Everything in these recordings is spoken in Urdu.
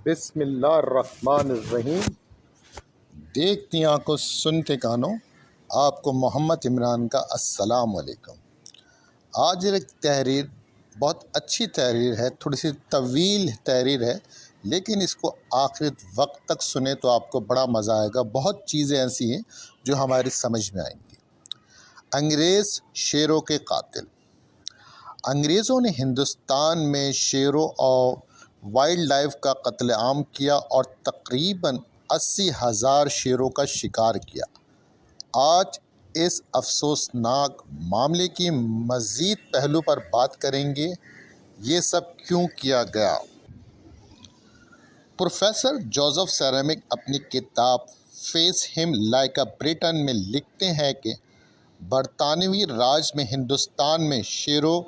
بسم اللہ الرحمن الرحیم۔ دیکھتی آنکھوں سنتے کانوں، آپ کو محمد عمران کا السلام علیکم۔ آج ایک تحریر بہت اچھی تحریر ہے، تھوڑی سی طویل تحریر ہے، لیکن اس کو آخر وقت تک سنیں تو آپ کو بڑا مزہ آئے گا۔ بہت چیزیں ایسی ہیں جو ہماری سمجھ میں آئیں گی۔ انگریز شیروں کے قاتل۔ انگریزوں نے ہندوستان میں شیروں اور وائلڈ لائف کا قتل عام کیا اور تقریباً 80,000 شیروں کا شکار کیا۔ آج اس افسوسناک معاملے کی مزید پہلو پر بات کریں گے، یہ سب کیوں کیا گیا۔ پروفیسر جوزف سیرامک اپنی کتاب فیس ہم لائک اے برٹن میں لکھتے ہیں کہ برطانوی راج میں ہندوستان میں شیروں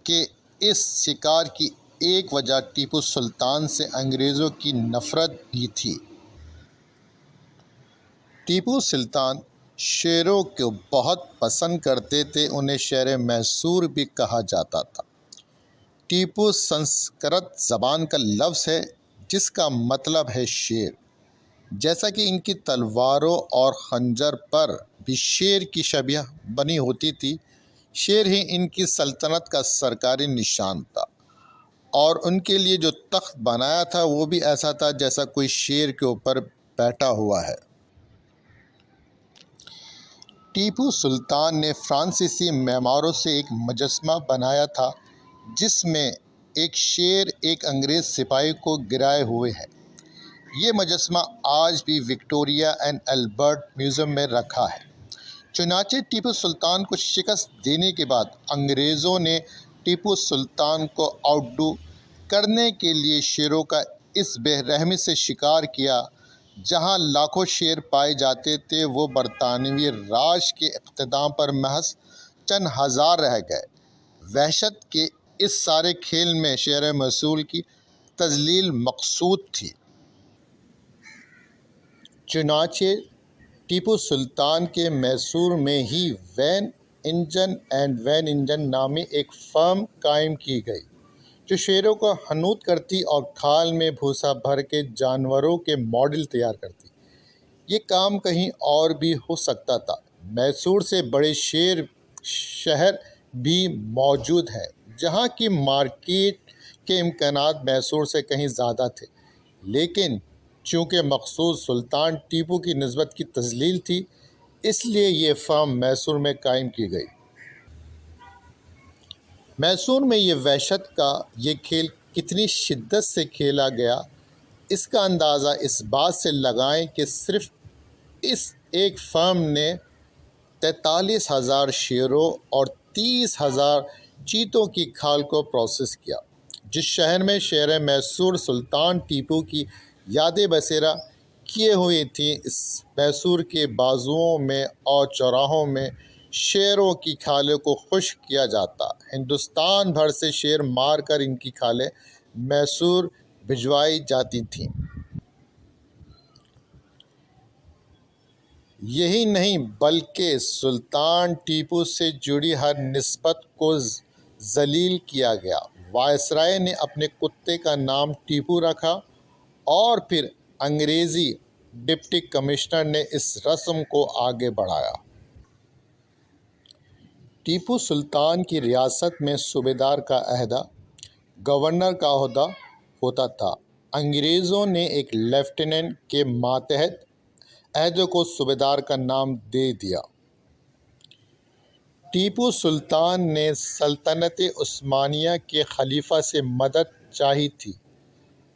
کے اس شکار کی ایک وجہ ٹیپو سلطان سے انگریزوں کی نفرت بھی تھی۔ ٹیپو سلطان شیروں کو بہت پسند کرتے تھے، انہیں شیر میسور بھی کہا جاتا تھا۔ ٹیپو سنسکرت زبان کا لفظ ہے جس کا مطلب ہے شیر۔ جیسا کہ ان کی تلواروں اور خنجر پر بھی شیر کی شبیہ بنی ہوتی تھی، شیر ہی ان کی سلطنت کا سرکاری نشان تھا، اور ان کے لیے جو تخت بنایا تھا وہ بھی ایسا تھا جیسا کوئی شیر کے اوپر بیٹھا ہوا ہے۔ ٹیپو سلطان نے فرانسیسی معماروں سے ایک مجسمہ بنایا تھا جس میں ایک شیر ایک انگریز سپاہی کو گرائے ہوئے ہے۔ یہ مجسمہ آج بھی وکٹوریہ اینڈ البرٹ میوزیم میں رکھا ہے۔ چنانچہ ٹیپو سلطان کو شکست دینے کے بعد انگریزوں نے ٹیپو سلطان کو آؤٹ ڈو کرنے کے لیے شیروں کا اس بے رحمی سے شکار کیا۔ جہاں لاکھوں شیر پائے جاتے تھے، وہ برطانوی راج کے اقتدار پر محض چند ہزار رہ گئے۔ وحشت کے اس سارے کھیل میں شیر میسور کی تذلیل مقصود تھی۔ چنانچہ ٹیپو سلطان کے میسور میں ہی وین انجن نامی ایک فرم قائم کی گئی جو شیروں کو حنوط کرتی اور کھال میں بھوسا بھر کے جانوروں کے ماڈل تیار کرتی۔ یہ کام کہیں اور بھی ہو سکتا تھا۔ میسور سے بڑے شہر بھی موجود ہیں جہاں کی مارکیٹ کے امکانات میسور سے کہیں زیادہ تھے، لیکن چونکہ مقصود سلطان ٹیپو کی نسبت کی تذلیل تھی، اس لیے یہ فرم میسور میں قائم کی گئی۔ میسور میں یہ وحشت کا یہ کھیل کتنی شدت سے کھیلا گیا، اس کا اندازہ اس بات سے لگائیں کہ صرف اس ایک فرم نے 43,000 شیروں اور 30,000 چیتوں کی کھال کو پروسیس کیا۔ جس شہر میں شیر میسور سلطان ٹیپو کی یادیں بسیرا کیے ہوئی تھیں، اس میسور کے بازوؤں میں اور چوراہوں میں شیروں کی کھالوں کو خشک کیا جاتا۔ ہندوستان بھر سے شیر مار کر ان کی کھالیں میسور بھجوائی جاتی تھیں۔ یہی نہیں بلکہ سلطان ٹیپو سے جڑی ہر نسبت کو ذلیل کیا گیا۔ وائسرائے نے اپنے کتے کا نام ٹیپو رکھا اور پھر انگریزی ڈپٹی کمشنر نے اس رسم کو آگے بڑھایا۔ ٹیپو سلطان کی ریاست میں صوبیدار کا عہدہ گورنر کا عہدہ ہوتا تھا۔ انگریزوں نے ایک لیفٹیننٹ کے ماتحت عہدے کو صوبیدار کا نام دے دیا۔ ٹیپو سلطان نے سلطنت عثمانیہ کے خلیفہ سے مدد چاہی تھی۔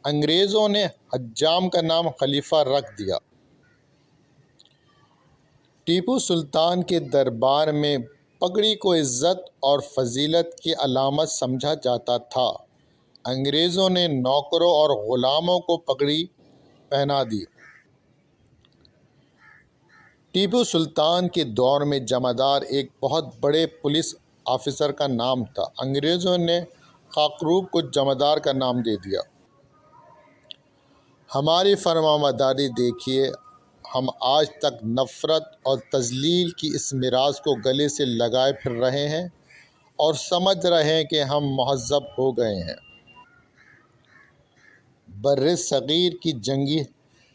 انگریزوں نے حجام کا نام خلیفہ رکھ دیا۔ ٹیپو سلطان کے دربار میں پگڑی کو عزت اور فضیلت کی علامت سمجھا جاتا تھا۔ انگریزوں نے نوکروں اور غلاموں کو پگڑی پہنا دی۔ ٹیپو سلطان کے دور میں جمعدار ایک بہت بڑے پولیس آفیسر کا نام تھا۔ انگریزوں نے خاکروب کو جمعدار کا نام دے دیا۔ ہماری فرمانبرداری دیکھیے، ہم آج تک نفرت اور تذلیل کی اس میراث کو گلے سے لگائے پھر رہے ہیں اور سمجھ رہے ہیں کہ ہم مہذب ہو گئے ہیں۔ بر صغیر کی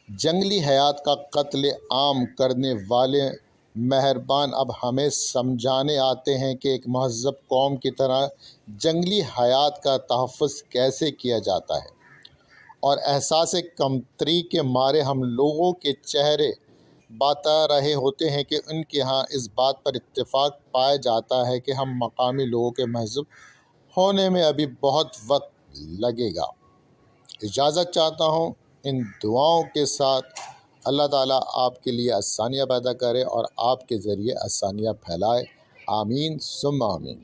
جنگلی حیات کا قتل عام کرنے والے مہربان اب ہمیں سمجھانے آتے ہیں کہ ایک مہذب قوم کی طرح جنگلی حیات کا تحفظ کیسے کیا جاتا ہے، اور احساس کمتری کے مارے ہم لوگوں کے چہرے بتا رہے ہوتے ہیں کہ ان کے ہاں اس بات پر اتفاق پایا جاتا ہے کہ ہم مقامی لوگوں کے مہذب ہونے میں ابھی بہت وقت لگے گا۔ اجازت چاہتا ہوں، ان دعاؤں کے ساتھ اللہ تعالیٰ آپ کے لیے آسانیاں پیدا کرے اور آپ کے ذریعے آسانیاں پھیلائے۔ آمین ثم آمین۔